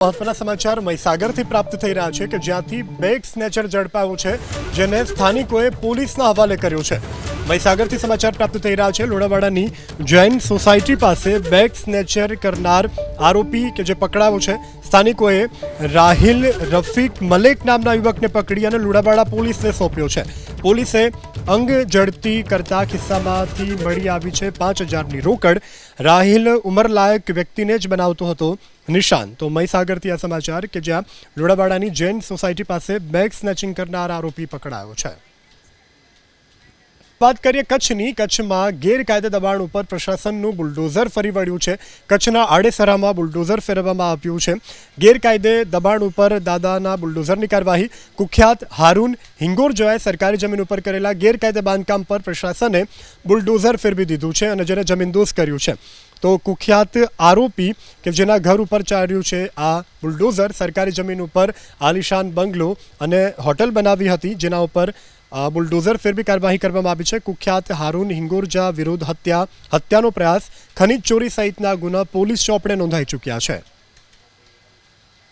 મહત્વના સમાચાર મહીસાગરથી પ્રાપ્ત થઈ રહ્યા છે કે જ્યાંથી બેગ સ્નેચર ઝડપાયો છે, જેને સ્થાનિકોએ પોલીસના હવાલે કર્યો છે। મહીસાગરથી સમાચાર પ્રાપ્ત થઈ રહ્યા છે લુણાવાડાની જૈન સોસાયટી પાસે બેગ સ્નેચર કરનાર આરોપી કે જે પકડાયો છે, સ્થાનિકોએ રાહિલ રફીક મલેક નામના યુવકને પકડી અને લુણાવાડા પોલીસને સોંપ્યો છે। પોલીસે અંગ જડતી કરતા કિસ્સામાંથી મળી આવી છે 5,000ની રોકડ। રાહિલ ઉંમરલાયક વ્યક્તિને જ બનાવતો હતો નિશાન। તો મહીસાગરથી આ સમાચાર કે જ્યાં લુણાવાડાની જૈન સોસાયટી પાસે બેગ સ્નેચિંગ કરનાર આરોપી પકડાયો છે। વાત કરીએ કચ્છની। કચ્છમાં ગેરકાયદે દબાણ ઉપર પ્રશાસનનું બુલડોઝર ફરી વળ્યું છે। કચ્છના આડેસરામાં બુલડોઝર ફેરવવામાં આવ્યું છે। ગેરકાયદે દબાણ ઉપર દાદાના બુલડોઝરની કાર્યવાહી। કુખ્યાત હારૂન હિંગોરજાએ સરકારી જમીન ઉપર કરેલા ગેરકાયદે બાંધકામ પર પ્રશાસને બુલડોઝર ફેરવી દીધું છે અને જેને જમીનદોસ્ત કર્યું છે। તો કુખ્યાત આરોપી કે જેના ઘર ઉપર ચાલ્યું છે આ બુલડોઝર, સરકારી જમીન ઉપર આલિશાન બંગલો અને હોટલ બનાવી હતી, જેના ઉપર બુલડોઝર ફેરવી કાર્યવાહી કરવામાં આવી છે। કુખ્યાત હારૂન હિંગોરજા વિરુદ્ધ હત્યાનો પ્રયાસ, ખનીજ ચોરી સહિતના ગુના પોલીસ ચોપડે નોંધાઈ ચૂક્યા છે।